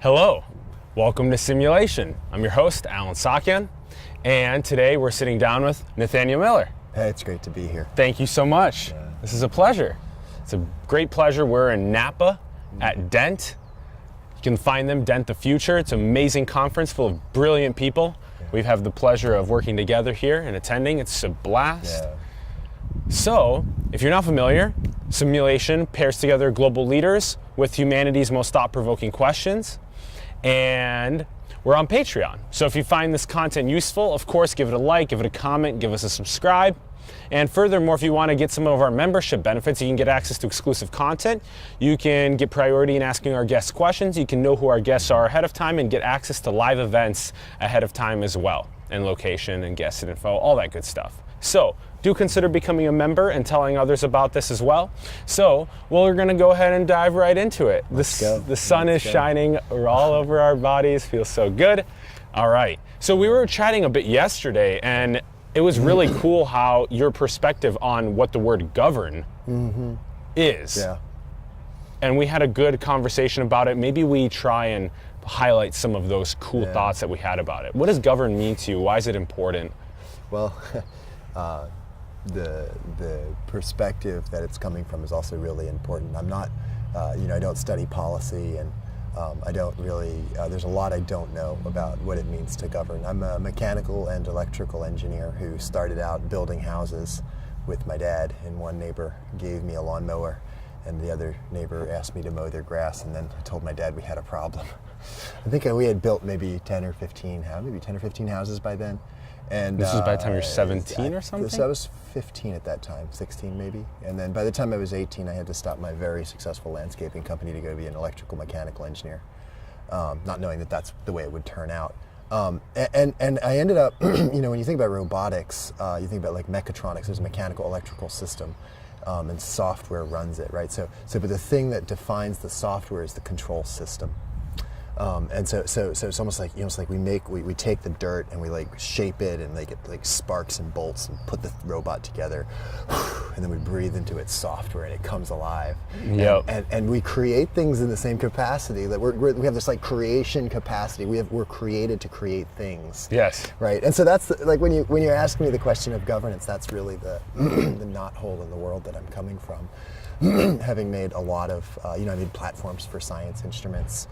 Hello, welcome to Simulation. I'm your host, Alan Sakyan, and today we're sitting down with Nathaniel Miller. Hey, it's great to be here. Thank you so much. Yeah. This is a pleasure. It's a great pleasure. We're in Napa at Dent. You can find them, Dent the Future. It's an amazing conference full of brilliant people. Yeah. We've had the pleasure of working together here and attending. It's a blast. Yeah. So, if you're not familiar, Simulation pairs together global leaders with humanity's most thought-provoking questions. And we're on Patreon. So if you find this content useful, of course, give it a like, give it a comment, give us a subscribe. And furthermore, if you want to get some of our membership benefits, you can get access to exclusive content. You can get priority in asking our guests questions. You can know who our guests are ahead of time and get access to live events ahead of time as well, and location and guest info, all that good stuff. So do consider becoming a member and telling others about this as well. So we're going to go ahead and dive right into it. The sun is shining all over our bodies. Feels so good. All right. So we were chatting a bit yesterday, and it was really cool how your perspective on what the word govern is. Yeah. And we had a good conversation about it. Maybe we try and highlight some of those cool thoughts that we had about it. What does govern mean to you? Why is it important? Well, the perspective that it's coming from is also really important. I'm not, I don't study policy, and I don't really, there's a lot I don't know about what it means to govern. I'm a mechanical and electrical engineer who started out building houses with my dad, and one neighbor gave me a lawnmower, and the other neighbor asked me to mow their grass, and then I told my dad we had a problem. I think we had built maybe 10 or 15 houses by then. And this was by the time you're 17 or something? So I was 15 at that time, 16 maybe. And then by the time I was 18, I had to stop my very successful landscaping company to go be an electrical mechanical engineer, not knowing that that's the way it would turn out. And I ended up, when you think about robotics, you think about like mechatronics. There's a mechanical electrical system, and software runs it, right? So but the thing that defines the software is the control system. And so it's almost like we take the dirt and we like shape it and like it like sparks and bolts and put the robot together, and then we breathe into its software and it comes alive. Yep. And we create things in the same capacity that we have this like creation capacity. We're created to create things. Yes. Right. And so that's like when you're asking me the question of governance, that's really the the knothole in the world that I'm coming from. Having made a lot of I made platforms for science instruments.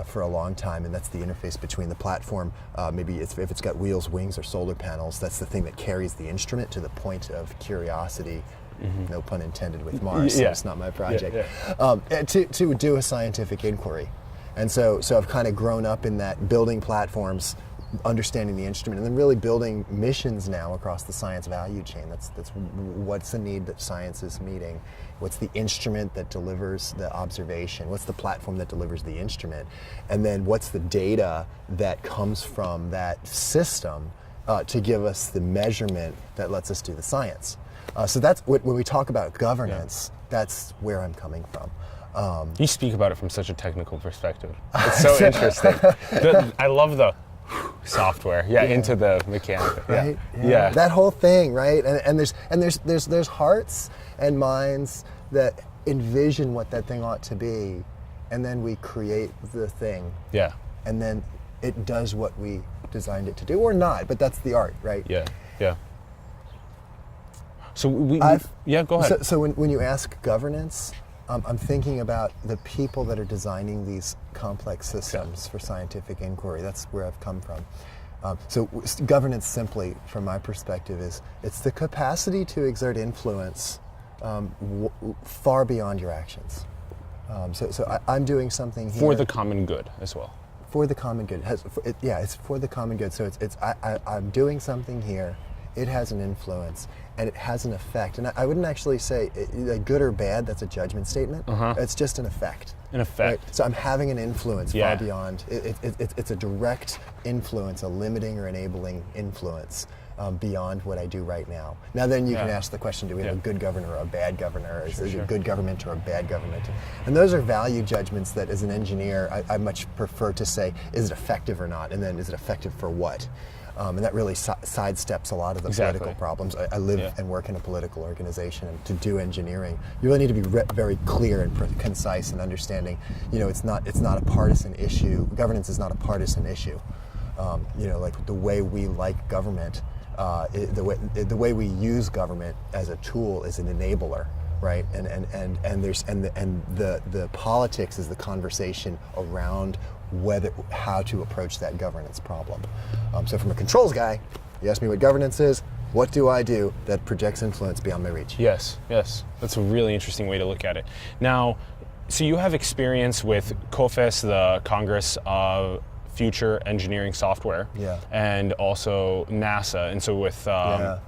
For a long time, and that's the interface between the platform. Maybe if it's got wheels, wings, or solar panels, that's the thing that carries the instrument to the point of curiosity. No pun intended with Mars. So it's not my project. To do a scientific inquiry, and so I've kind of grown up in that, building platforms, understanding the instrument, and then really building missions now across the science value chain. That's what's the need that science is meeting. What's the instrument that delivers the observation? What's the platform that delivers the instrument? And then what's the data that comes from that system to give us the measurement that lets us do the science? So that's when we talk about governance, that's where I'm coming from. You speak about it from such a technical perspective. It's so interesting. I love the software, into the mechanical. Right? Yeah. That whole thing, right? And there's hearts and minds that envision what that thing ought to be, and then we create the thing. Yeah. And then it does what we designed it to do, or not, but that's the art, right? Yeah. So go ahead. So when you ask governance, I'm thinking about the people that are designing these complex systems for scientific inquiry. That's where I've come from. So governance, simply from my perspective, it's the capacity to exert influence far beyond your actions. So I'm doing something here for the common good as well. For the common good. It's for the common good. So I'm doing something here. It has an influence, and it has an effect. And I wouldn't actually say good or bad. That's a judgment statement. It's just an effect. An effect. Right? So I'm having an influence far beyond. It's a direct influence, a limiting or enabling influence beyond what I do right now. Now then you can ask the question, do we have a good governor or a bad governor? Is it a good government or a bad government? And those are value judgments that as an engineer, I much prefer to say, is it effective or not? And then is it effective for what? And that really sidesteps a lot of the Exactly. political problems. I live Yeah. and work in a political organization, and to do engineering, you really need to be very clear and concise in understanding. It's not a partisan issue. Governance is not a partisan issue. Like the way we like government, the way we use government as a tool is an enabler, right? And the politics is the conversation around how to approach that governance problem. So from a controls guy, you ask me what governance is. What do I do that projects influence beyond my reach? Yes. That's a really interesting way to look at it. Now, so you have experience with COFES, the Congress of Future Engineering Software, Yeah. and also NASA. And so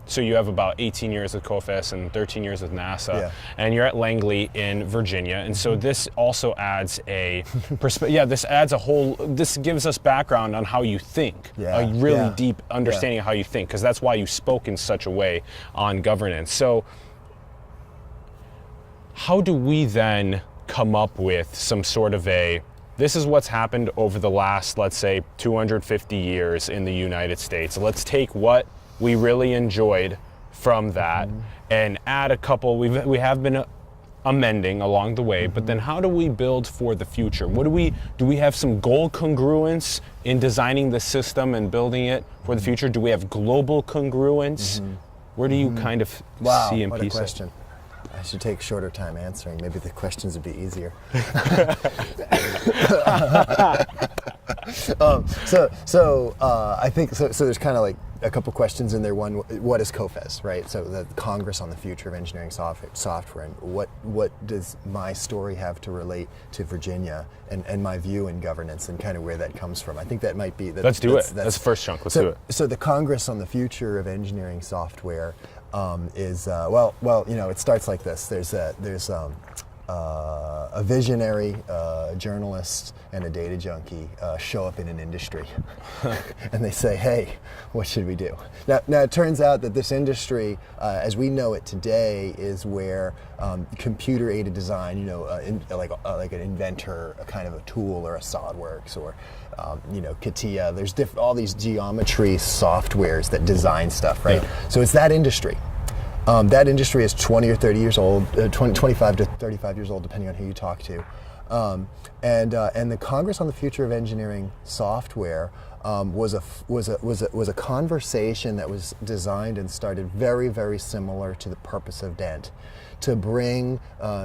so you have about 18 years with COFES and 13 years with NASA, Yeah. and you're at Langley in Virginia. And so this also adds a this gives us background on how you think, a really deep understanding of how you think, because that's why you spoke in such a way on governance. So how do we then come up with some sort of this is what's happened over the last, let's say, 250 years in the United States. Let's take what we really enjoyed from that and add a couple. We have been amending along the way, but then how do we build for the future? Do we have some goal congruence in designing the system and building it for the future? Do we have global congruence? Where do you kind of see and what piece a it? question. I should take shorter time answering. Maybe the questions would be easier. I think so. There's kind of like a couple questions in there. One, what is COFES, right? So the Congress on the Future of Engineering Software, and what does my story have to relate to Virginia and my view in governance and kind of where that comes from? I think that might be. Let's do it. That's the first chunk. Let's do it. So the Congress on the Future of Engineering Software is it starts like this. There's a visionary journalist and a data junkie show up in an industry, and they say, "Hey, what should we do?" Now it turns out that this industry, as we know it today, is where computer-aided design, like an inventor, a kind of a tool, or a SolidWorks, or CATIA. There's all these geometry softwares that design stuff, right? Yeah. So it's that industry. That industry is 20 or 30 years old, 25 to 35 years old, depending on who you talk to. And the Congress on the Future of Engineering Software was a conversation that was designed and started very, very similar to the purpose of DENT, to bring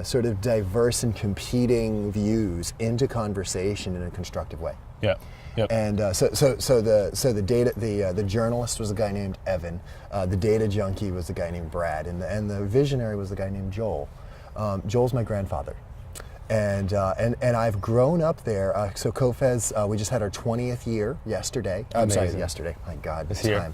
sort of diverse and competing views into conversation in a constructive way. Yeah. Yep. And the journalist was a guy named Evan, the data junkie was a guy named Brad, and the visionary was a guy named Joel. Joel's my grandfather, and I've grown up there. So COFES, we just had our 20th year yesterday. I'm sorry, yesterday. My God, this time.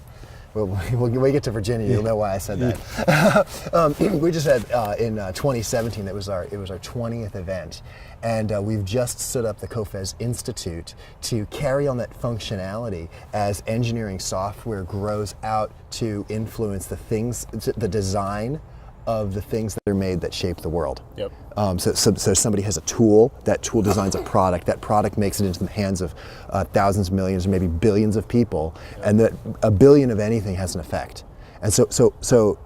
When we get to Virginia, you'll know why I said that. We just had in 2017. It was our 20th event, and we've just stood up the COFES Institute to carry on that functionality as engineering software grows out to influence the design of the things that are made that shape the world. Yep. So somebody has a tool, that tool designs a product, that product makes it into the hands of thousands, millions, or maybe billions of people, and that a billion of anything has an effect. And so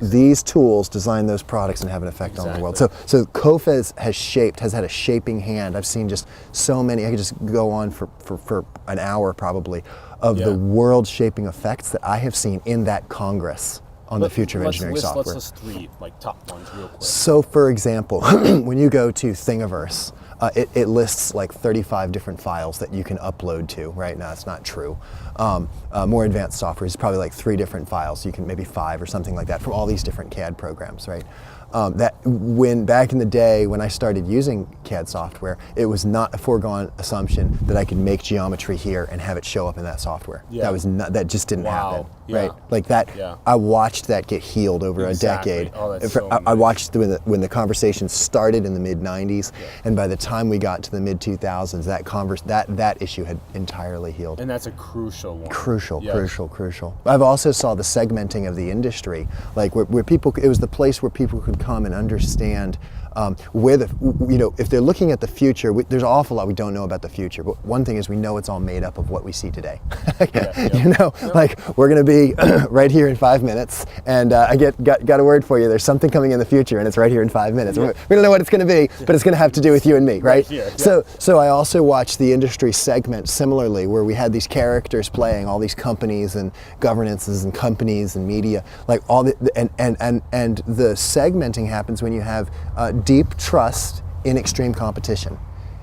these tools design those products and have an effect on the world. So COFES has had a shaping hand. I've seen just so many, I could just go on for an hour probably, of the world shaping effects that I have seen in that Congress on the Future of Engineering Software. Let's list three top ones real quick. So for example, when you go to Thingiverse, it lists like 35 different files that you can upload to. Right now, it's not true. More advanced software is probably like 3 different files. You can maybe 5 or something like that from all these different CAD programs, right? Back in the day when I started using CAD software, it was not a foregone assumption that I could make geometry here and have it show up in that software. Yeah. That just didn't happen, Yeah. right? Like that. Yeah. I watched that get healed over a decade. Oh, that's so I watched when the conversation started in the mid '90s, and by the time we got to the mid 2000s, that issue had entirely healed. And that's a crucial one. Crucial. Yes. I've also saw the segmenting of the industry, like where people, it was the place where people could come and understand If they're looking at the future, there's an awful lot we don't know about the future. But one thing is we know it's all made up of what we see today. Like we're going to be right here in 5 minutes, and I got a word for you. There's something coming in the future, and it's right here in 5 minutes. We don't know what it's going to be, but it's going to have to do with you and me, right? So I also watched the industry segment similarly, where we had these characters playing all these companies and governances and companies and media, like all the and the segmenting happens when you have deep trust in extreme competition.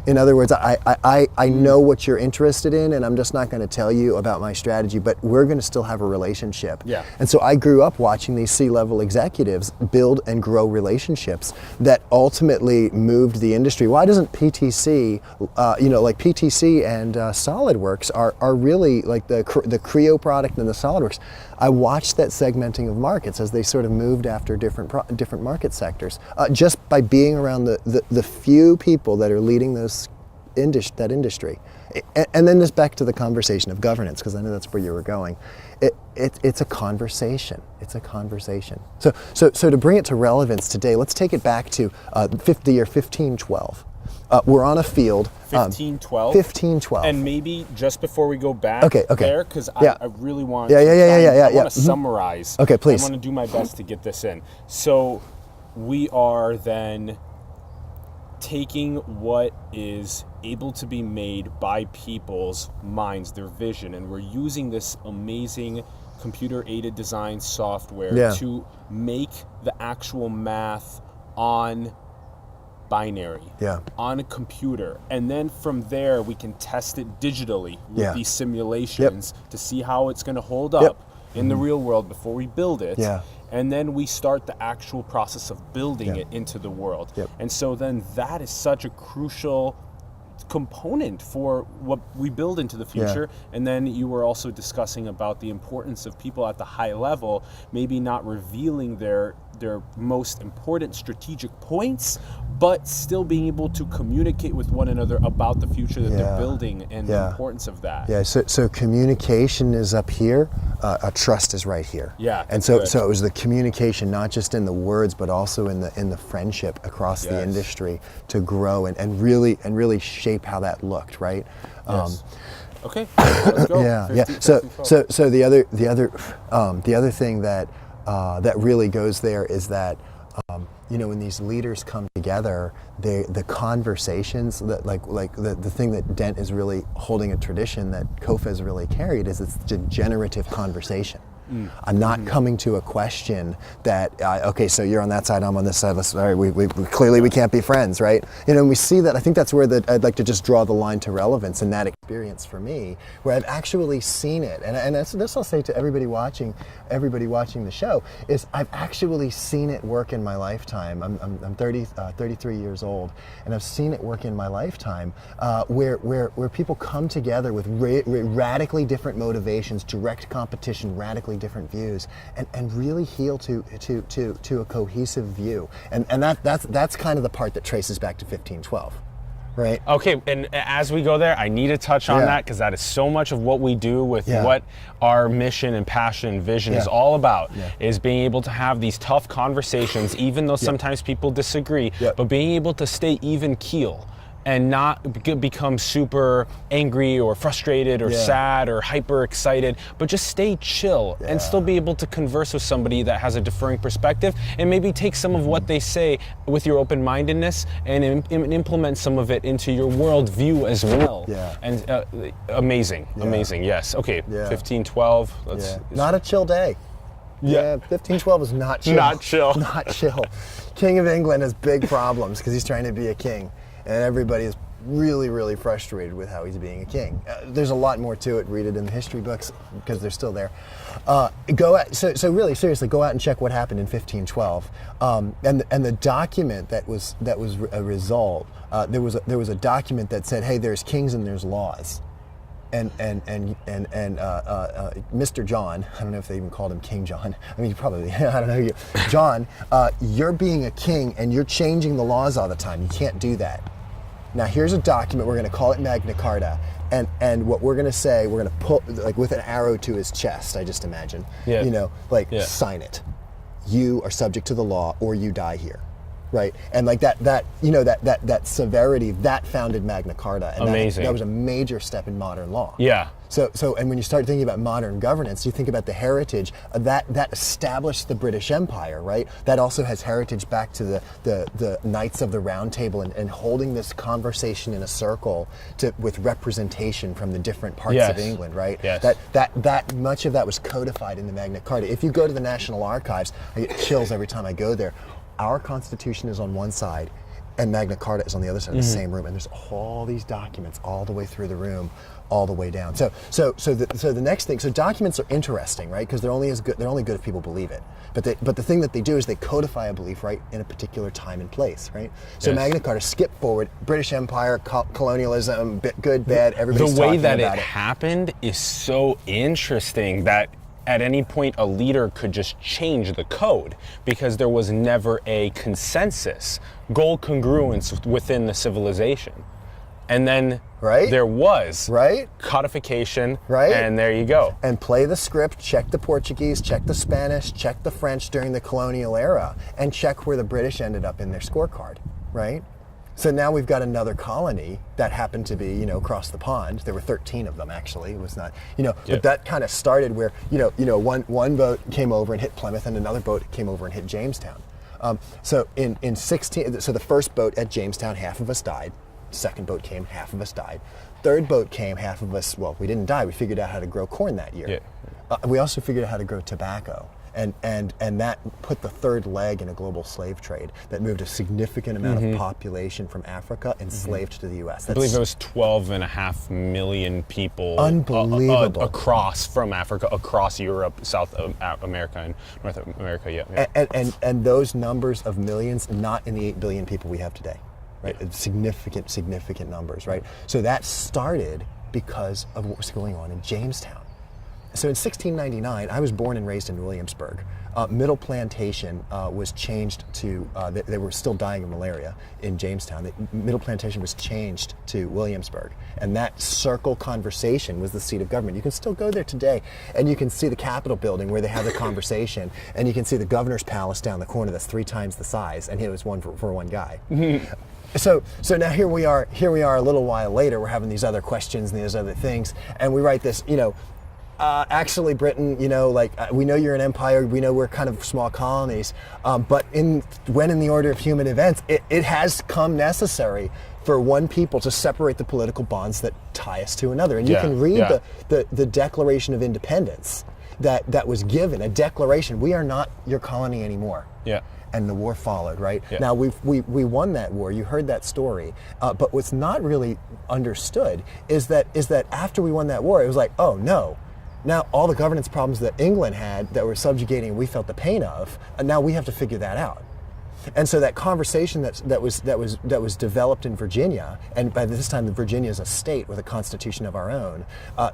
In other words, I know what you're interested in, and I'm just not going to tell you about my strategy, but we're going to still have a relationship. Yeah. And so I grew up watching these C-level executives build and grow relationships that ultimately moved the industry. Why doesn't PTC, like PTC and SolidWorks are really like the Creo product and the SolidWorks. I watched that segmenting of markets as they sort of moved after different market sectors, just by being around the few people that are leading that industry. And then just back to the conversation of governance, because I know that's where you were going. It's a conversation. It's a conversation. So to bring it to relevance today, let's take it back to the year 1512. We're on a field. 1512. 1512. And maybe just before we go back there, because I really want I want to summarize. Okay, please. I want to do my best to get this in. So we are then taking what is able to be made by people's minds, their vision, and we're using this amazing computer-aided design software to make the actual math on binary, on a computer, and then from there we can test it digitally with these simulations to see how it's going to hold up in the real world before we build it. And then we start the actual process of building it into the world. And so then that is such a crucial component for what we build into the future. And then you were also discussing about the importance of people at the high level maybe not revealing their most important strategic points, but still being able to communicate with one another about the future that they're building and the importance of that. So communication is up here, trust is right here. And so it was the communication, not just in the words, but also in the friendship across the industry to grow and really shape how that looked, right? Okay, let's go. So the other thing that really goes there is that when these leaders come together, the conversations that the thing that Dent is really holding a tradition that Kofa really carried is it's a generative conversation. I'm not coming to a question that so you're on that side, I'm on this side. We clearly we can't be friends, right? And we see that. I think that's where I'd like to just draw the line to relevance in that experience for me, where I've actually seen it, and this I'll say to everybody watching the show is I've actually seen it work in my lifetime. I'm 33 years old, and I've seen it work in my lifetime, where people come together with radically different motivations, direct competition, radically different views, and really heal to a cohesive view, and that's kind of the part that traces back to 1512, right? Okay, and as we go there, I need to touch on that because that is so much of what we do with what our mission and passion and vision is all about, is being able to have these tough conversations, even though sometimes people disagree, but being able to stay even keel and not become super angry or frustrated or sad or hyper excited, but just stay chill and still be able to converse with somebody that has a differing perspective and maybe take some of what they say with your open-mindedness and implement some of it into your worldview as well. And amazing, yes. Okay, 1512. Not a chill day. 1512 is not chill. Not chill. Not chill. King of England has big problems because he's trying to be a king. And everybody is really, really frustrated with how he's being a king. There's a lot more to it. Read it in the history books because they're still there. So really, seriously, go out and check what happened in 1512. And the document that was a result. There was a document that said, "Hey, there's kings and there's laws." And Mr. John, I don't know if they even called him King John. I mean, probably, I don't know. John, you're being a king and you're changing the laws all the time. You can't do that. Now, here's a document. We're going to call it Magna Carta. And what we're going to say, we're going to put, like with an arrow to his chest, I just imagine, sign it. You are subject to the law or you die here. right? And like that severity, that founded Magna Carta. And Amazing. That was a major step in modern law. Yeah. So, and when you start thinking about modern governance, you think about the heritage that established the British Empire, right? That also has heritage back to the Knights of the Round Table and holding this conversation in a circle with representation from the different parts of England, right? Yes. That much of that was codified in the Magna Carta. If you go to the National Archives, I get chills every time I go there. Our Constitution is on one side, and Magna Carta is on the other side of the same room, and there's all these documents all the way through the room, all the way down. So the next thing, so documents are interesting, right? Because they're only good if people believe it. But the thing that they do is they codify a belief, right, in a particular time and place, right? So Magna Carta, skip forward, British Empire, colonialism, good, bad, everybody's The way talking that about it happened is so interesting that at any point a leader could just change the code because there was never a consensus, goal congruence within the civilization. And then there was codification, and there you go. And play the script, check the Portuguese, check the Spanish, check the French during the colonial era, and check where the British ended up in their scorecard, right? So now we've got another colony that happened to be, across the pond. There were 13 of them, actually. It was not, but that kind of started where, one boat came over and hit Plymouth, and another boat came over and hit Jamestown. So so the first boat at Jamestown, half of us died. Second boat came, half of us died. Third boat came, half of us, we didn't die. We figured out how to grow corn that year. We also figured out how to grow tobacco. And that put the third leg in a global slave trade that moved a significant amount of population from Africa enslaved to the U.S. I believe it was 12.5 million people unbelievable across from Africa, across Europe, South America, and North America. And those numbers of millions, not in the 8 billion people we have today, right? Significant numbers, right? So that started because of what was going on in Jamestown. So in 1699, I was born and raised in Williamsburg. Middle Plantation was changed to, they were still dying of malaria in Jamestown. Middle Plantation was changed to Williamsburg. And that circle conversation was the seat of government. You can still go there today, and you can see the Capitol building where they have the conversation, and you can see the governor's palace down the corner that's 3 times the size, and it was one for one guy. So now here we are a little while later, we're having these other questions and these other things, and we write this, actually, Britain, we know you're an empire, we know we're kind of small colonies, but when in the order of human events, it has come necessary for one people to separate the political bonds that tie us to another. And you can read the Declaration of Independence that was given, a declaration, we are not your colony anymore. Yeah. And the war followed, right? Yeah. Now, we won that war. You heard that story. But what's not really understood is that after we won that war, it was like, oh, no. Now, all the governance problems that England had that were subjugating, we felt the pain of, and now we have to figure that out. And so that conversation that was developed in Virginia, and by this time Virginia is a state with a constitution of our own,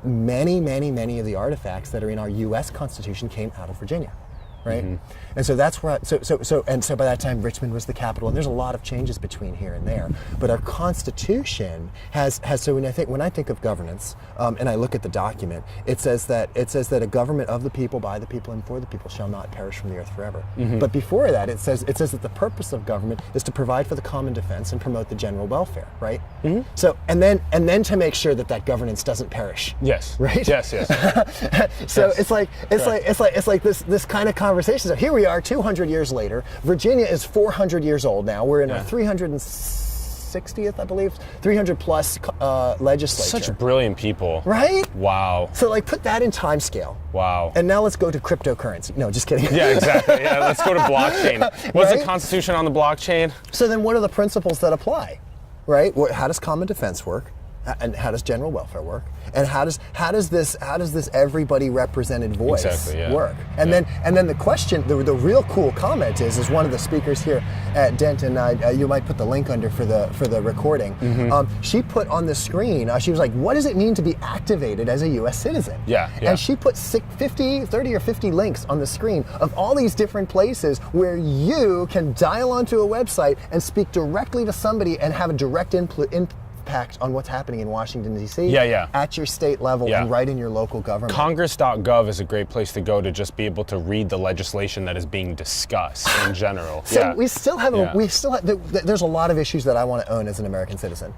many of the artifacts that are in our U.S. Constitution came out of Virginia. Right, and so that's where so by that time Richmond was the capital, and there's a lot of changes between here and there. But our Constitution has so when I think of governance, and I look at the document, it says that a government of the people, by the people, and for the people shall not perish from the earth forever. But before that, it says that the purpose of government is to provide for the common defense and promote the general welfare. Right. So and then to make sure that governance doesn't perish. Yes. Right. Yes. So it's like this kind of conversation. So here we are 200 years later. Virginia is 400 years old now. We're in our 360th, I believe, 300 plus legislature. Such brilliant people. Right? Wow. So put that in time scale. Wow. And now let's go to cryptocurrency. No, just kidding. Yeah, exactly. Yeah, let's go to blockchain. What's the Constitution on the blockchain? So then what are the principles that apply? Right? How does common defense work? And how does general welfare work? And how does this everybody represented voice work? And then the question, the real cool comment is one of the speakers here at Denton. You might put the link under for the recording. She put on the screen. She was like, "What does it mean to be activated as a U.S. citizen?" Yeah. And she put 30 or 50 links on the screen of all these different places where you can dial onto a website and speak directly to somebody and have a direct impact on what's happening in Washington, D.C. Yeah. at your state level Yeah. and right in your local government. Congress.gov is a great place to go to just be able to read the legislation that is being discussed in general. So we still have, Yeah. there's a lot of issues that I want to own as an American citizen.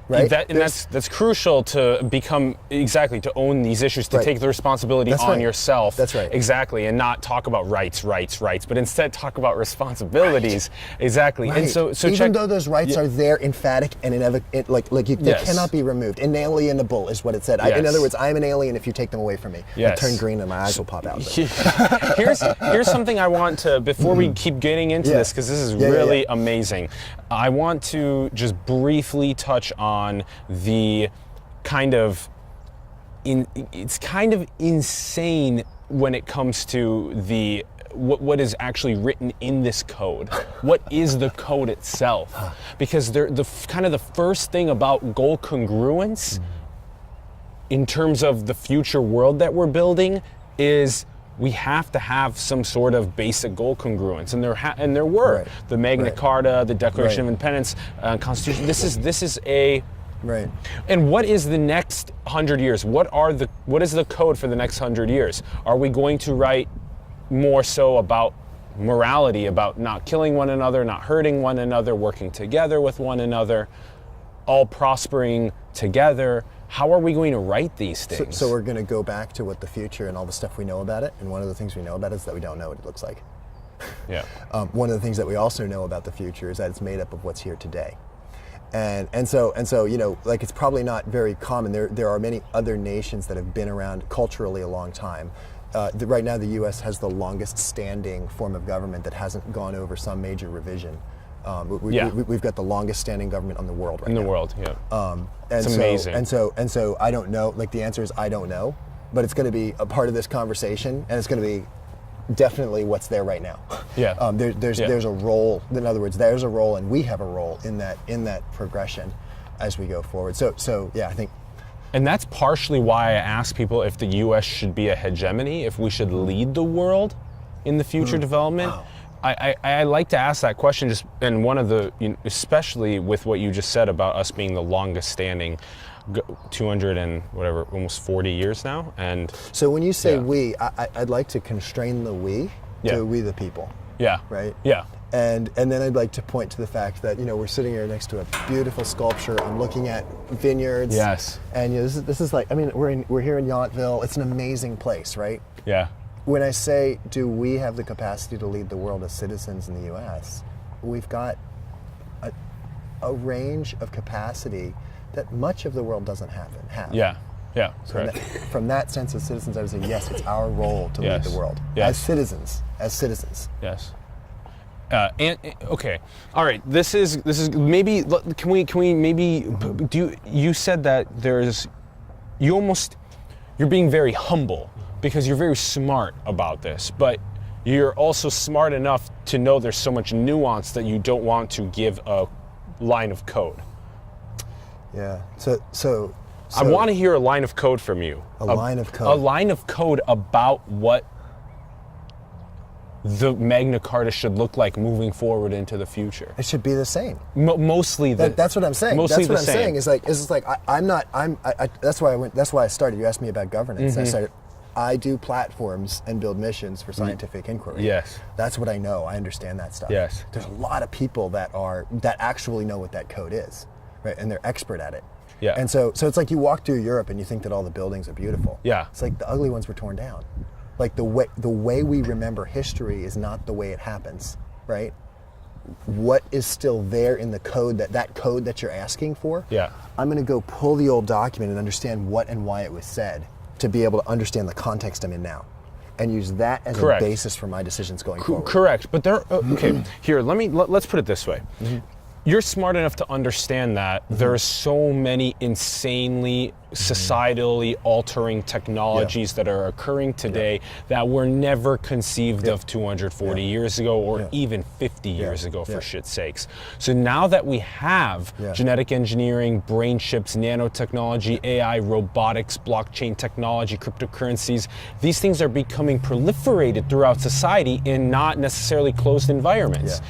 Right? That's crucial to become, to own these issues, to Right. take the responsibility That's on right. yourself. That's right. Exactly, and not talk about rights, but instead talk about responsibilities. Exactly. Right. And so even check, though those rights are there, emphatic and they Yes. cannot be removed. Inalienable is what it said. In Yes. other words, I'm an alien if you take them away from me. Yes. I turn green and my eyes will pop out. Here's something I want to, before we keep getting into Yeah. this, because this is Yeah, really amazing. I want to just briefly touch on the kind of, it's kind of insane when it comes to the what is actually written in this code. What is the code itself? Because the first thing about goal congruence in terms of the future world that we're building is we have to have some sort of basic goal congruence, and there were Right. the Magna Right. Carta, the Declaration Right. of Independence, Constitution. This is a Right. And what is the next 100 years? What is the code for the next 100 years? Are we going to write more so about morality, about not killing one another, not hurting one another, working together with one another, all prospering together? How are we going to write these things? So we're going to go back to what the future and all the stuff we know about it. And one of the things we know about it is that we don't know what it looks like. Yeah. One of the things that we also know about the future is that it's made up of what's here today. And so it's probably not very common. There are many other nations that have been around culturally a long time. Right now, the U.S. has the longest standing form of government that hasn't gone over some major revision. We've got the longest standing government in the world right now. In the world, yeah. It's amazing. And so I don't know. Like, the answer is I don't know, but it's going to be a part of this conversation, and it's going to be definitely what's there right now. Yeah. There's a role. In other words, there's a role, and we have a role in that progression as we go forward. So yeah, I think. And that's partially why I ask people if the U.S. should be a hegemony, if we should lead the world in the future development. Wow. I like to ask that question, just, and one of the, especially with what you just said about us being the longest standing, 200 and whatever, almost 40 years now. And So when you say Yeah. we, I'd like to constrain the we Yeah. to we the people, yeah, right? yeah, And then I'd like to point to the fact that we're sitting here next to a beautiful sculpture. I'm looking at vineyards. Yes. And this is like, we're here in Yountville. It's an amazing place, right? yeah, When I say, do we have the capacity to lead the world as citizens in the U.S., we've got a range of capacity that much of the world doesn't have. yeah, So correct. from that sense of citizens, I would say, yes, it's our role to lead Yes. the world Yes. as citizens. Yes. And okay, all right. This is maybe. Can we maybe you said that you're being very humble because you're very smart about this, but you're also smart enough to know there's so much nuance that you don't want to give a line of code. Yeah. So I want to hear a line of code from you. A line of code. A line of code about what the Magna Carta should look like moving forward into the future. It should be the same. Mostly That's what I'm saying. Mostly That's what the I'm same. saying. Is like that's why I started. You asked me about governance. I started. I do platforms and build missions for scientific inquiry. Yes. That's what I know. I understand that stuff. Yes. There's a lot of people that actually know what that code is, right? And they're expert at it. Yeah. And so it's like you walk through Europe and you think that all the buildings are beautiful. Yeah. It's like the ugly ones were torn down. Like the way we remember history is not the way it happens, right? What is still there in the code, that code that you're asking for? Yeah. I'm going to go pull the old document and understand what and why it was said to be able to understand the context I'm in now, and use that as Correct. a basis for my decisions going forward. Correct, but okay. Here, let's put it this way. You're smart enough to understand that there are so many insanely societally altering technologies that are occurring today that were never conceived of 240 years ago or even 50 years ago, for shit's sakes. So now that we have genetic engineering, brain chips, nanotechnology, AI, robotics, blockchain technology, cryptocurrencies, these things are becoming proliferated throughout society in not necessarily closed environments.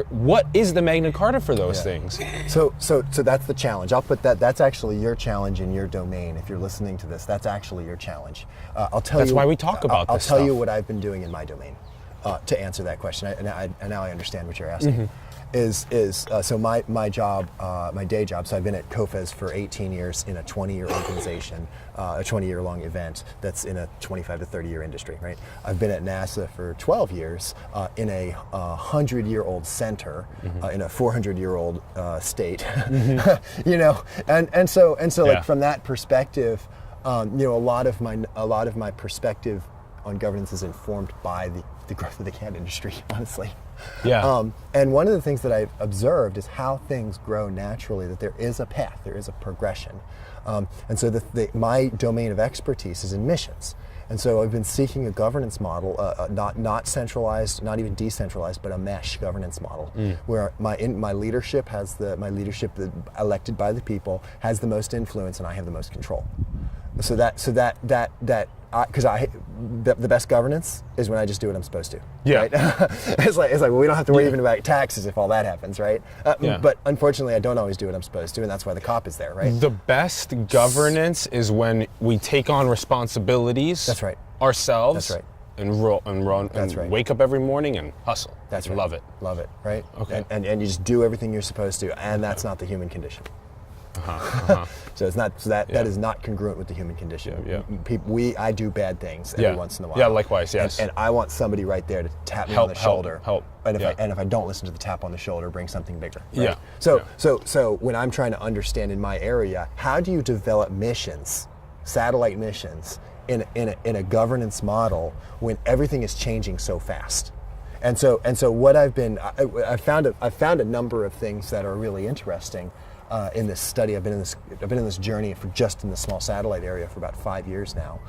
What is the Magna Carta for those Yeah. things. So that's the challenge. I'll put that. That's actually your challenge in your domain. If you're listening to this, that's actually your challenge. I'll tell you. That's why we talk about I'll this tell you stuff. what I've been doing in my domain to answer that question. And now I understand what you're asking. So my job, my day job. So I've been at COFES for 18 years in a 20-year organization, a 20-year-long event that's in a 25 to 30-year industry. Right. I've been at NASA for 12 years in a 100-year-old center in a 400-year-old state. You know, and so Yeah. like from that perspective, you know, a lot of my perspective on governance is informed by the growth of the CAD industry, honestly. Yeah. And one of the things that I've observed is how things grow naturally, that there is a path, there is a progression. And so my domain of expertise is in missions. And so I've been seeking a governance model, not centralized, not even decentralized, but a mesh governance model, where my leadership elected by the people has the most influence, and I have the most control. So because the best governance is when I just do what I'm supposed to. Yeah. Right? It's like well, we don't have to worry even about taxes if all that happens, right? Yeah. But unfortunately, I don't always do what I'm supposed to, and that's why the cop is there, right? The best governance is when we take on responsibilities. That's right. Ourselves. That's right. And run. That's and right. Wake up every morning and hustle. That's right. Love it. Love it, right? Okay. And you just do everything you're supposed to, and that's not the human condition. So it's not. So that is not congruent with the human condition. Yeah. I do bad things every once in a while. Yeah, likewise, yes. And I want somebody right there to tap me on the shoulder. Help. And if Yeah. I don't listen to the tap on the shoulder, bring something bigger. Right? Yeah. So when I'm trying to understand in my area, how do you develop missions, satellite missions, in a governance model when everything is changing so fast? And so what I've found a number of things that are really interesting in this study. I've been in this journey just in the small satellite area for about 5 years now.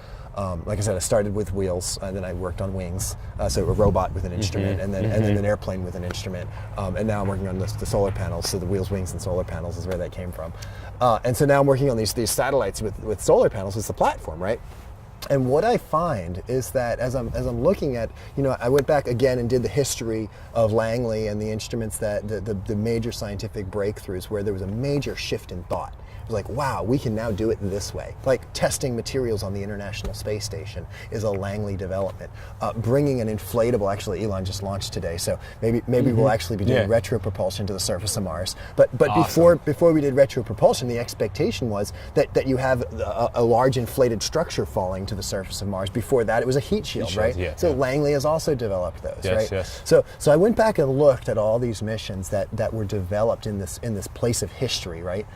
Like I said, I started with wheels, and then I worked on wings, so a robot with an instrument, and then an airplane with an instrument, and now I'm working on the solar panels. So the wheels, wings, and solar panels is where that came from. And so now I'm working on these satellites with solar panels as the platform, right? And what I find is that as I'm looking at, you know, I went back again and did the history of Langley and the instruments that the major scientific breakthroughs where there was a major shift in thought. It was like, wow, we can now do it this way. Like testing materials on the International Space Station is a Langley development. Bringing an inflatable, actually Elon just launched today, so maybe we'll actually be doing retropropulsion to the surface of Mars. But Awesome. before we did retropropulsion, the expectation was that you have a large inflated structure falling to the surface of Mars. Before that, it was a heat shield, right? Yeah, so Langley has also developed those, right? Yes. So I went back and looked at all these missions that were developed in this place of history, right?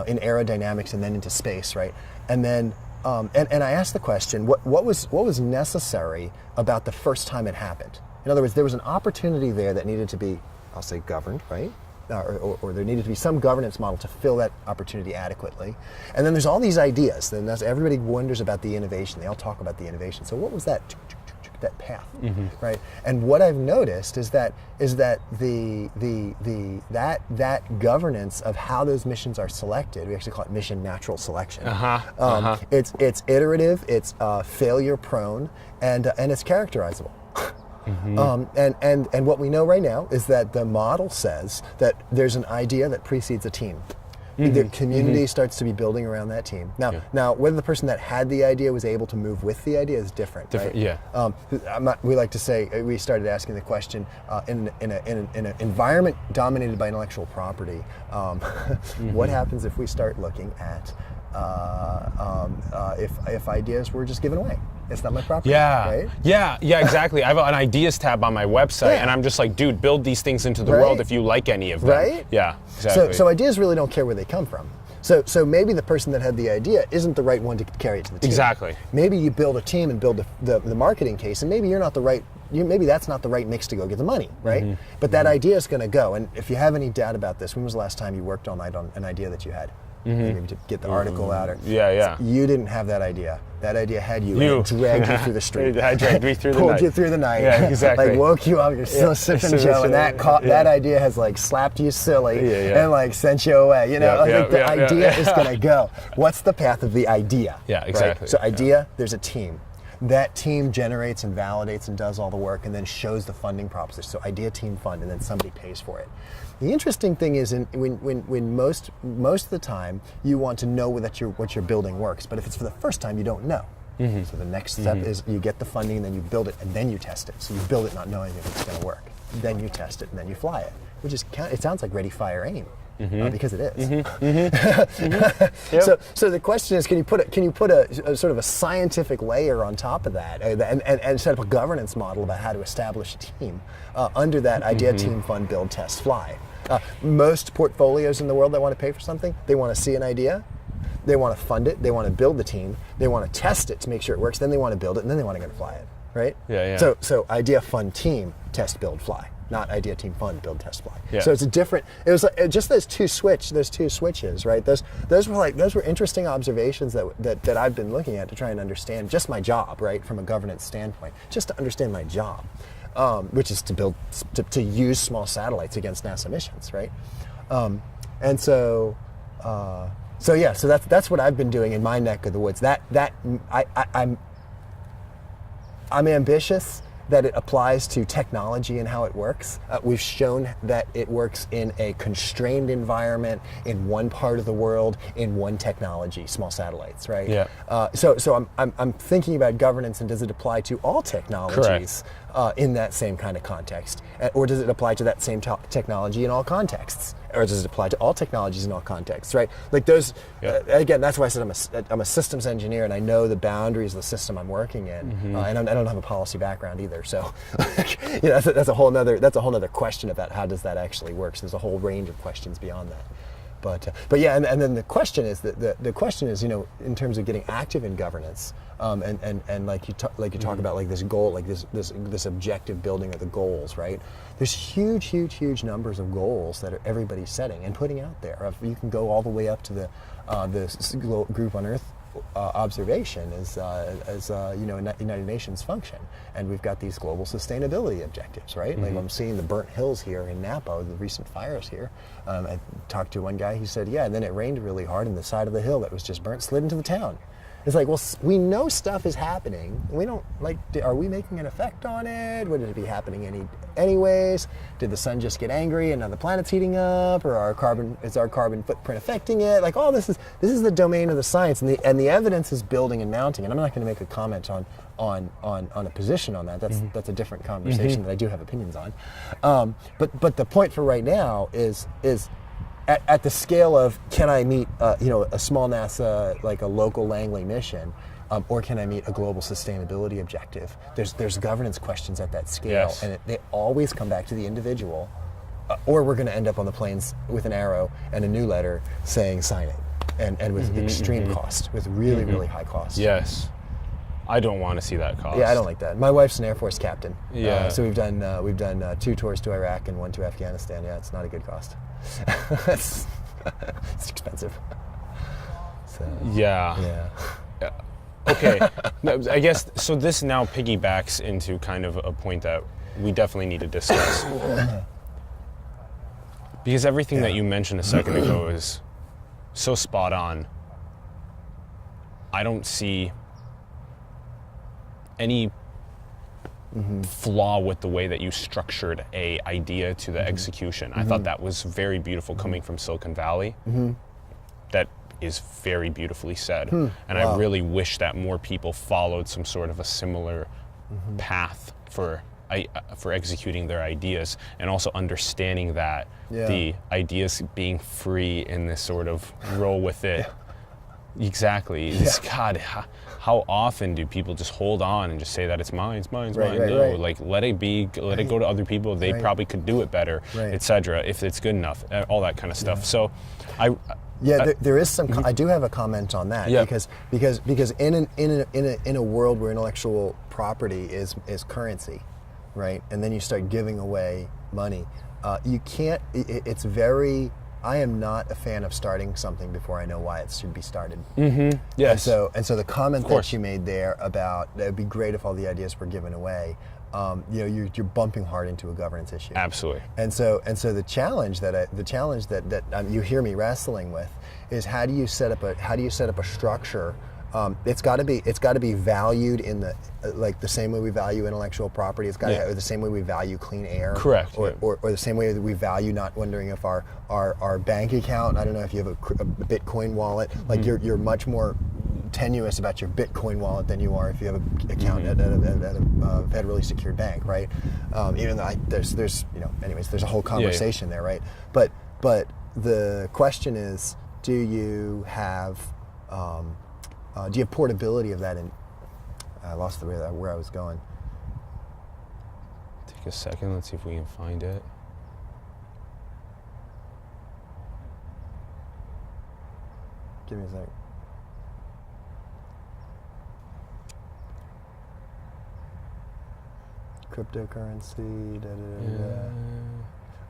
In aerodynamics and then into space, right? And then and I asked the question, what was necessary about the first time it happened? In other words, there was an opportunity there that needed to be, I'll say, governed, right? Or there needed to be some governance model to fill that opportunity adequately. And then there's all these ideas. Then everybody wonders about the innovation. They all talk about the innovation. So what was that path, right? And what I've noticed is that that governance of how those missions are selected, we actually call it mission natural selection. It's iterative, it's failure prone, and it's characterizable. And what we know right now is that the model says that there's an idea that precedes a team. The community starts to be building around that team. Now, whether the person that had the idea was able to move with the idea is different. Right? Yeah. We like to say, we started asking the question, in an environment dominated by intellectual property, what happens if we start looking at if ideas were just given away? It's not my property, right? Yeah, exactly. I have an ideas tab on my website, and I'm just like, dude, build these things into the world if you like any of them. Right? Yeah, exactly. So ideas really don't care where they come from. So maybe the person that had the idea isn't the right one to carry it to the team. Exactly. Maybe you build a team and build the marketing case, and maybe you're not the right. Maybe that's not the right mix to go get the money, right? But that idea is going to go. And if you have any doubt about this, when was the last time you worked all night on an idea that you had? Maybe to get the article out. You didn't have that idea. That idea had you. And it dragged you through the street. I dragged me through the Pulled night. you through the night. Yeah, exactly. Like woke you up. You're still sipping Joe, and that idea has like slapped you silly and like sent you away. You know, the idea is going to go. What's the path of the idea? Yeah, exactly. Right? So idea, there's a team. That team generates and validates and does all the work and then shows the funding proposition. So idea, team, fund, and then somebody pays for it. The interesting thing is when most of the time you want to know that what you're building works, but if it's for the first time, you don't know. So the next step is you get the funding and then you build it and then you test it. So you build it not knowing if it's going to work. Then you test it and then you fly it, which is it sounds like ready, fire, aim. Because it is. Yep. So the question is, can you put a sort of a scientific layer on top of that, and set up a governance model about how to establish a team under that idea, team, fund, build, test, fly. Most portfolios in the world that want to pay for something, they want to see an idea, they want to fund it, they want to build the team, they want to test it to make sure it works, then they want to build it, and then they want to go and fly it, right? Yeah. So idea, fund, team, test, build, fly. Not idea, team, fund, build, test, fly. Yeah. So it's it was like just those two switches, right? Those were interesting observations that I've been looking at to try and understand just my job, right, from a governance standpoint, just to understand my job, which is to use small satellites against NASA missions, right? So that's what I've been doing in my neck of the woods. I'm ambitious that it applies to technology and how it works. We've shown that it works in a constrained environment, in one part of the world, in one technology, small satellites, right? Yeah. So I'm thinking about governance, and does it apply to all technologies in that same kind of context? Or does it apply to that same technology in all contexts? Or does it apply to all technologies in all contexts, right? Like those, again, that's why I said I'm a systems engineer, and I know the boundaries of the system I'm working in, and I don't have a policy background either. So, that's a whole nother question about how does that actually work. So there's a whole range of questions beyond that. But yeah, and then the question is the question is, in terms of getting active in governance, and like you talk about like this goal, like this objective building of the goals, right? There's huge numbers of goals that everybody's setting and putting out there. You can go all the way up to the Group on Earth observation as United Nations function, and we've got these global sustainability objectives, right? Like I'm seeing the burnt hills here in Napa, the recent fires here. I talked to one guy. He said, and then it rained really hard, and the side of the hill that was just burnt slid into the town. It's like, well, we know stuff is happening. We don't are we making an effect on it? Would it be happening anyways? Did the sun just get angry and now the planet's heating up, or is our carbon footprint affecting it? Like all this is the domain of the science, and the evidence is building and mounting. And I'm not going to make a comment on a position on that. That's a different conversation that I do have opinions on. But the point for right now is at the scale of, can I meet a small NASA, like a local Langley mission, or can I meet a global sustainability objective? There's governance questions at that scale, and they always come back to the individual, or we're going to end up on the planes with an arrow and a new letter saying sign it, and with extreme cost, with really high cost. Yes. I don't want to see that cost. Yeah, I don't like that. My wife's an Air Force captain. Yeah. So we've done 2 tours to Iraq and 1 to Afghanistan. Yeah, it's not a good cost. it's expensive. So, yeah. Okay. No, I guess so. This now piggybacks into kind of a point that we definitely need to discuss, because everything that you mentioned a second ago is so spot on. I don't see any flaw with the way that you structured a idea to the execution. I thought that was very beautiful coming from Silicon Valley. That is very beautifully said. And I really wish that more people followed some sort of a similar path for executing their ideas, and also understanding that the ideas being free in this sort of roll with it. Exactly. God, how often do people just hold on and just say that it's mine? No, like let it go to other people. They probably could do it better, etc. If it's good enough, all that kind of stuff. So, there is some. I do have a comment on that because in a world where intellectual property is currency, right? And then you start giving away money. You can't. It's very. I am not a fan of starting something before I know why it should be started. Yes. And so the comment that you made there about it would be great if all the ideas were given away, you're bumping hard into a governance issue. Absolutely. And so the challenge that you hear me wrestling with is how do you set up a structure It's got to be valued in the like the same way we value intellectual property. It's got to Yeah. the same way we value clean air. Correct, Or, yeah. or the same way that we value not wondering if our bank account. I don't know if you have a Bitcoin wallet. Like you're much more tenuous about your Bitcoin wallet than you are if you have an account at a federally secured bank, right? Even though there's anyways, there's a whole conversation there, right? But the question is, do you have portability of that? I lost where I was going. Take a second. Let's see if we can find it. Give me a second. Cryptocurrency.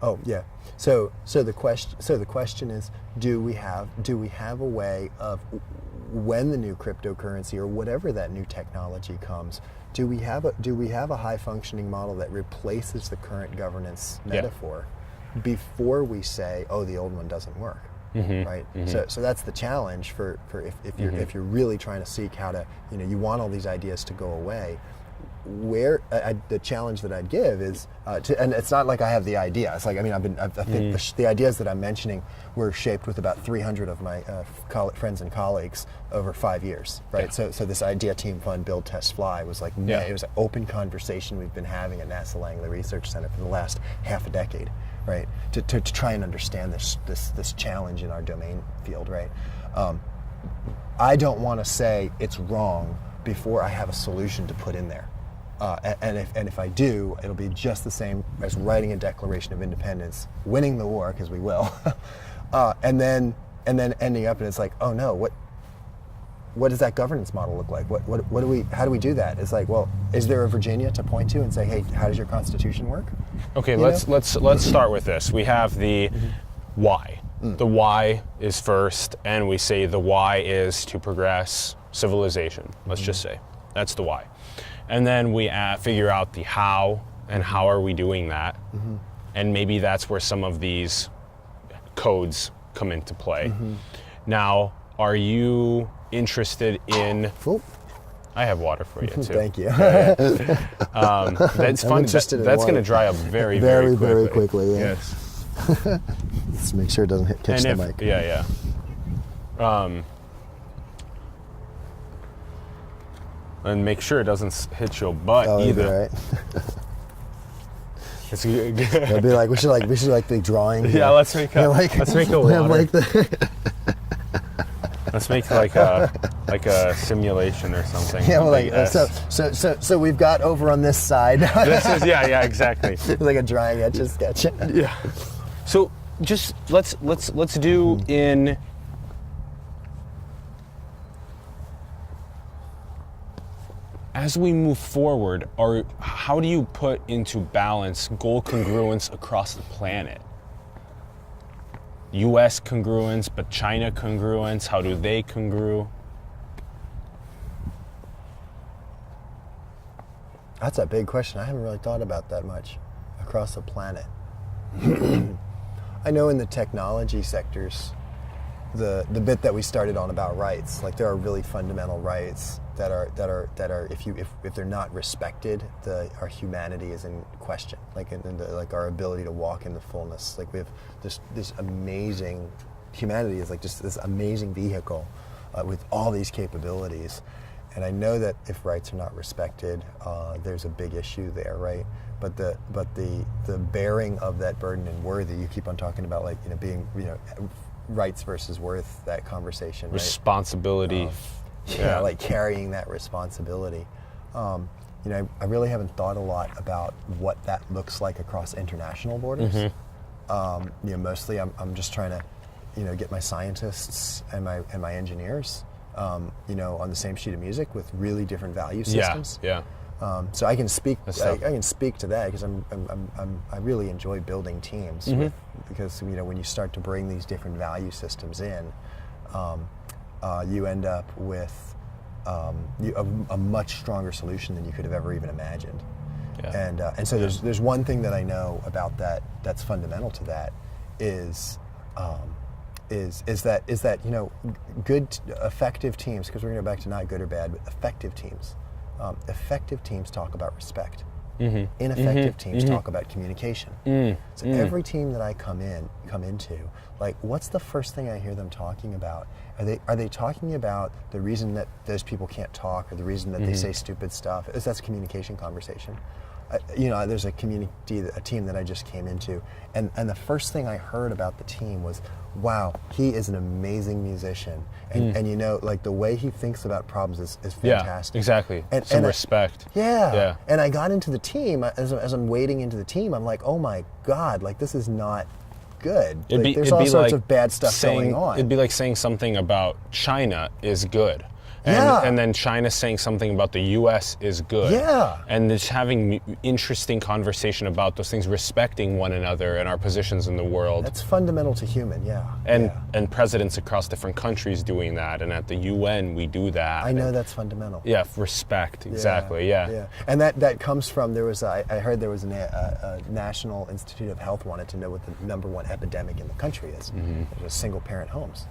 Oh yeah. So the question is, do we have a way of, when the new cryptocurrency or whatever that new technology comes, do we have a high functioning model that replaces the current governance metaphor before we say, oh, the old one doesn't work, right? So that's the challenge for if you're really trying to seek how to, you want all these ideas to go away. Where the challenge that I'd give is, and it's not like I have the idea. It's like, I think the ideas that I'm mentioning were shaped with about 300 of my friends and colleagues over 5 years, right? Yeah. So this idea team fund build test fly was like, it was an open conversation we've been having at NASA Langley Research Center for the last half a decade, right? To try and understand this challenge in our domain field, right? I don't want to say it's wrong before I have a solution to put in there. And if I do, it'll be just the same as writing a Declaration of Independence, winning the war, because we will, and then ending up and it's like, oh no, what does that governance model look like? How do we do that? It's like, well, is there a Virginia to point to and say, hey, how does your Constitution work? Okay, let's start with this. We have the why. The why is first, and we say the why is to progress civilization. Let's just say that's the why. And then we figure out the how, and how are we doing that? And maybe that's where some of these codes come into play. Now, are you interested in... Oop. I have water for you, too. Thank you. That's fun. That's going to dry up very, very quickly. Very quickly, yeah. Yes. Let's make sure it doesn't catch the mic. Yeah. And make sure it doesn't hit your butt either. Right. It's good. It'd be like we should the drawing. Yeah, let's make a water. Let's make like a simulation or something. Yeah, so we've got over on this side. This is exactly. It's like a drawing etch a sketch. Yeah. So just let's do in. As we move forward, how do you put into balance goal congruence across the planet? U.S. congruence, but China congruence, how do they congrue? That's a big question. I haven't really thought about that much across the planet. I know in the technology sectors, the bit that we started on about rights, like there are really fundamental rights that are if they're not respected, our humanity is in question. Like like our ability to walk in the fullness. Like we have this amazing humanity is like just this amazing vehicle with all these capabilities. And I know that if rights are not respected, there's a big issue there, right? But the bearing of that burden and worthy, you keep on talking about like being rights versus worth, that conversation, right? Responsibility. Yeah, like carrying that responsibility. I really haven't thought a lot about what that looks like across international borders. Mostly I'm just trying to, get my scientists and my engineers, on the same sheet of music with really different value systems. Yeah. So I can speak. I can speak to that because I really enjoy building teams because when you start to bring these different value systems in, you end up with a much stronger solution than you could have ever even imagined. Yeah. And so there's one thing that I know about that that's fundamental to that is is that good, effective teams, because we're going to go back to not good or bad, but effective teams. Effective teams talk about respect. Ineffective teams talk about communication. So every team that I come into, like, what's the first thing I hear them talking about? Are they talking about the reason that those people can't talk, or the reason that they say stupid stuff? That's a communication conversation. There's a team that I just came into, and the first thing I heard about the team was, wow, he is an amazing musician, and like the way he thinks about problems is fantastic. Yeah, exactly. Some respect. Yeah. And I got into the team, as I'm wading into the team, I'm like, oh my God, like, this is not good. There's all sorts of bad stuff going on. It'd be like saying something about China is good. And then China saying something about the U.S. is good. Yeah. And just having interesting conversation about those things, respecting one another and our positions in the world. That's fundamental to human, And presidents across different countries doing that, and at the UN we do that. I know that's fundamental. Yeah, respect, exactly, yeah. And that comes from, I heard there was a National Institute of Health wanted to know what the #1 epidemic in the country is. It was single-parent homes.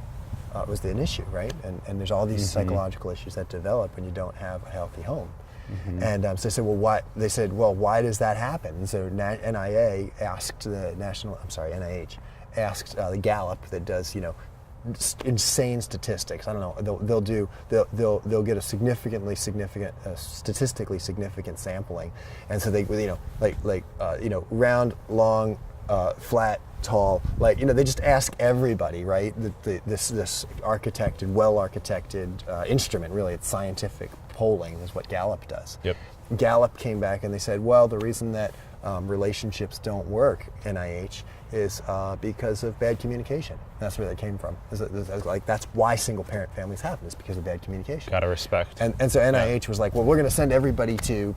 Was an issue, right? And there's all these psychological issues that develop when you don't have a healthy home. And so I said, well, why? They said, well, why does that happen? And so NIH asked the Gallup that does, insane statistics. I don't know. They'll get a statistically significant sampling, and so they, round, long, flat, tall, they just ask everybody, right? This well-architected instrument, really, it's scientific polling is what Gallup does. Yep. Gallup came back and they said, well, the reason that relationships don't work, NIH, is because of bad communication. That's where that came from. That's why single-parent families happen, is because of bad communication. Gotta respect. And so NIH was like, well, we're going to send everybody to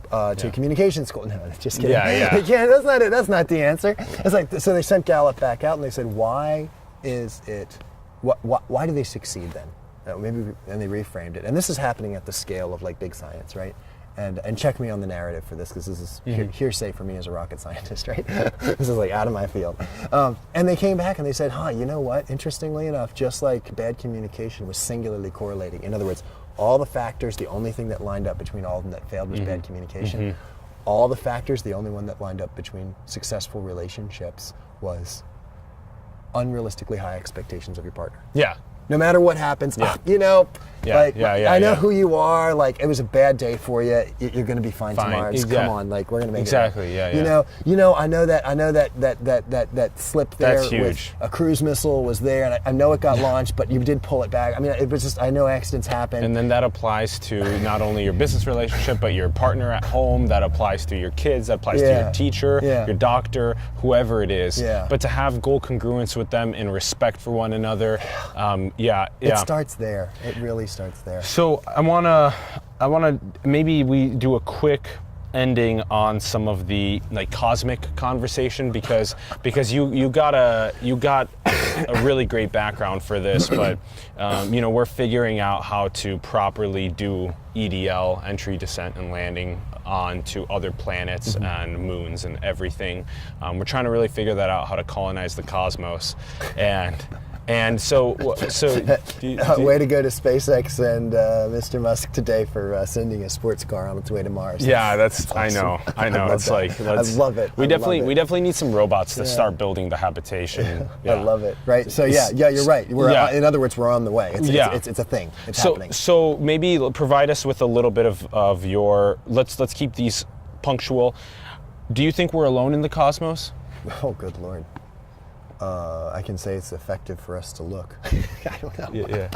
communication school. No, just kidding. Yeah. They can't. That's not it. That's not the answer. It's like, so they sent Gallup back out and they said, why is it? Why do they succeed then? And they reframed it. And this is happening at the scale of, like, big science, right? And check me on the narrative for this, because this is hearsay for me as a rocket scientist, right? This is, like, out of my field. And they came back and they said, you know what? Interestingly enough, just like bad communication was singularly correlating. In other words, all the factors, the only thing that lined up between all of them that failed was bad communication. All the factors, the only one that lined up between successful relationships was unrealistically high expectations of your partner. Yeah. No matter what happens, I know who you are. Like, it was a bad day for you. You're going to be fine tomorrow. Just come on, like, we're going to make it. Exactly. Yeah. I know that slip there. That's huge. With a cruise missile was there, and I know it got launched, but you did pull it back. I mean, it was just, I know accidents happen. And then that applies to not only your business relationship, but your partner at home. That applies to your kids. That applies to your teacher, your doctor, whoever it is. Yeah. But to have goal congruence with them in respect for one another. It starts there. It really starts there. So I wanna maybe we do a quick ending on some of the, like, cosmic conversation, because you got a really great background for this, but we're figuring out how to properly do EDL, entry, descent, and landing, onto other planets and moons and everything. We're trying to really figure that out, how to colonize the cosmos, and so way to go to SpaceX and Mr. Musk today for sending a sports car on its way to Mars. Yeah, that's awesome. I know. It's like, I love it. We definitely need some robots to start building the habitation. I love it. Right. So you're right. In other words, we're on the way. It's a thing. It's happening. So maybe provide us with a little bit of your. Let's keep these punctual. Do you think we're alone in the cosmos? Oh, good Lord. I can say it's effective for us to look. I don't know. Yeah.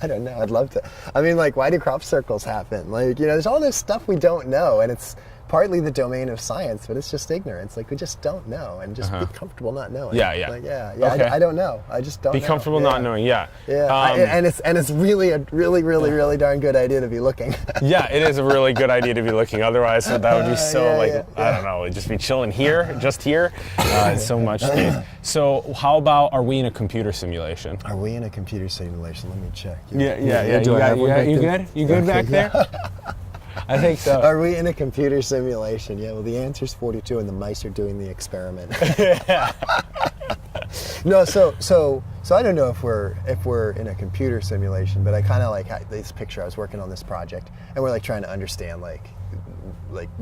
I don't know. I'd love to. I mean, like, why do crop circles happen? Like, there's all this stuff we don't know, and it's partly the domain of science, but it's just ignorance. Like, we just don't know, and just be comfortable not knowing. Yeah. Like, Okay. I don't know. I just don't know. Be comfortable not knowing. Yeah. And it's really a really darn good idea to be looking. Yeah, it is a really good idea to be looking. Otherwise, that would be so I don't know, just be chilling here, just here. It's so much space. So how about, are we in a computer simulation? Are we in a computer simulation? Let me check. You good back there? I think so. Are we in a computer simulation? Yeah, well, the answer's 42, and the mice are doing the experiment. No, so I don't know if we're in a computer simulation, but I kind of like had this picture. I was working on this project, and we're like trying to understand like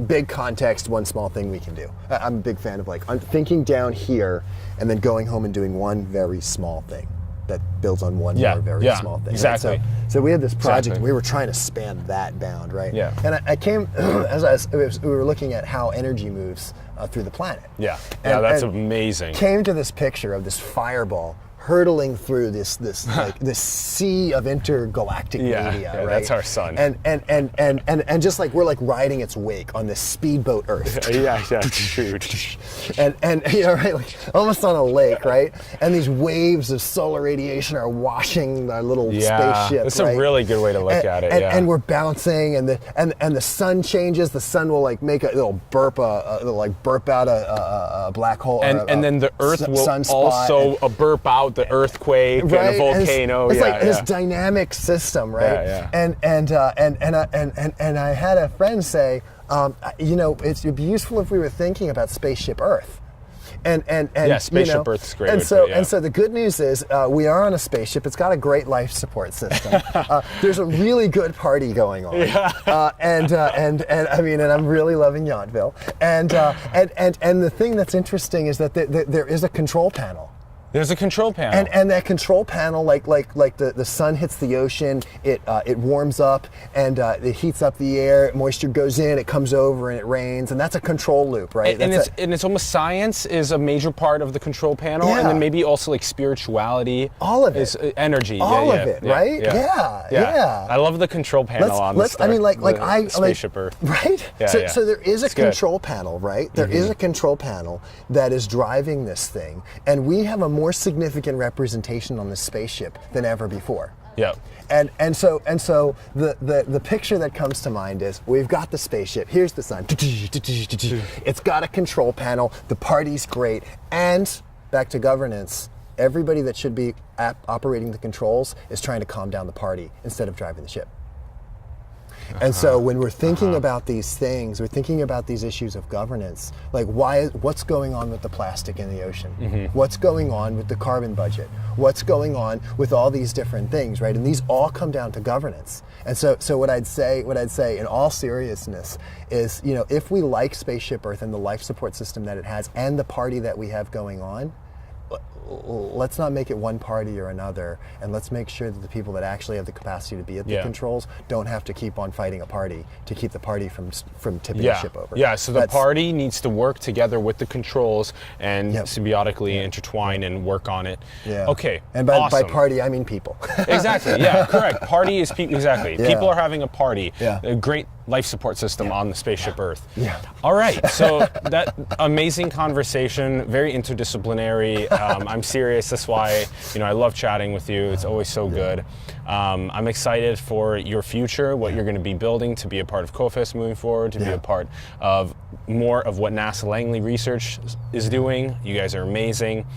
big context, one small thing we can do. I'm a big fan of like thinking down here and then going home and doing one very small thing that builds on one more very small thing. Exactly. Right? So we had this project. Exactly. We were trying to span that bound, right? Yeah. And I came we were looking at how energy moves through the planet. Yeah. And, That's and amazing. Came to this picture of this fireball hurtling through this like this sea of intergalactic media, right? That's our sun. And just like we're like riding its wake on this speedboat Earth. yeah, true. and you know, right, like almost on a lake, right? And these waves of solar radiation are washing our little spaceship. That's right? a really good way to look at it. And we're bouncing, and the sun changes. The sun will like make it'll burp out a black hole. And then the Earth will sunspot also burp out the earthquake and a volcano. It's like this dynamic system, right? Yeah. And I had a friend say, it'd be useful if we were thinking about Spaceship Earth. And Spaceship Earth's great. And so the good news is we are on a spaceship. It's got a great life support system. There's a really good party going on. And I'm really loving Yountville. And the thing that's interesting is that there is a control panel. There's a control panel. And that control panel, like the sun hits the ocean, it warms up and it heats up the air. Moisture goes in, it comes over, and it rains, and that's a control loop, right? And it's almost science is a major part of the control panel, Yeah. and then maybe also like spirituality. All of it. Is energy. All of it, right? Yeah. I love the control panel on the Spaceship Earth. Right? Yeah, so there is a It's good. control panel, right? There is a control panel that is driving this thing, and we have a more significant representation on this spaceship than ever before. Yeah. And so the picture that comes to mind is we've got the spaceship. Here's the sun. It's got a control panel. The party's great. And back to governance. Everybody that should be operating the controls is trying to calm down the party instead of driving the ship. And so when we're thinking about these things, we're thinking about these issues of governance, like what's going on with the plastic in the ocean? What's going on with the carbon budget? What's going on with all these different things, right? And these all come down to governance. And so what I'd say in all seriousness is, if we like Spaceship Earth and the life support system that it has and the party that we have going on, let's not make it one party or another, and let's make sure that the people that actually have the capacity to be at the controls don't have to keep on fighting a party to keep the party from tipping the ship over. Yeah, so the party needs to work together with the controls and symbiotically intertwine and work on it. Yeah. Okay, and by awesome. Party, I mean people. Exactly, yeah, correct. Party is people, exactly. Yeah. People are having a party. Yeah. A great life support system on the Spaceship Earth. Yeah. All right, so that amazing conversation, very interdisciplinary. I'm serious, that's why I love chatting with you. It's always so good. I'm excited for your future, what you're going to be building, to be a part of COFES moving forward, to be a part of more of what NASA Langley Research is doing. You guys are amazing.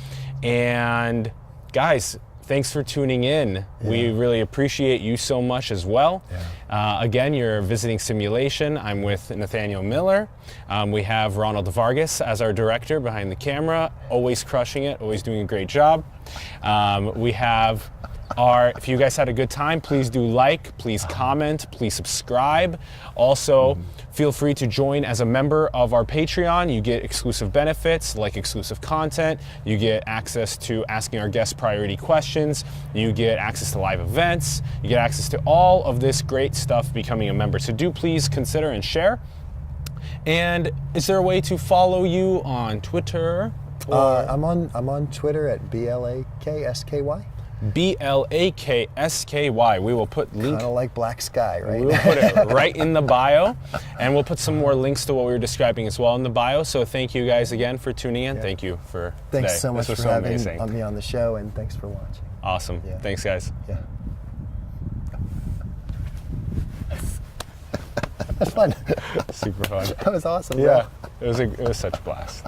And guys, thanks for tuning in. We really appreciate you so much as well. Again, you're visiting Simulation. I'm with Nathaniel Miller. We have Ronald Vargas as our director behind the camera, always crushing it, always doing a great job. We have if you guys had a good time, please do like, please comment, please subscribe. Also, feel free to join as a member of our Patreon. You get exclusive benefits like exclusive content. You get access to asking our guests priority questions. You get access to live events. You get access to all of this great stuff becoming a member. So do please consider and share. And is there a way to follow you on Twitter? I'm on Twitter at BLAKSKY. BLAKSKY. We will put link. Kind of like Black Sky, right? We will put it right in the bio, and we'll put some more links to what we were describing as well in the bio. So thank you guys again for tuning in. Thank you for Thanks today. so much This was for so having amazing. me on the show, and thanks for watching. Awesome. Yeah. Thanks, guys. Yeah. That's fun. Super fun. That was awesome. Yeah, it was such a blast.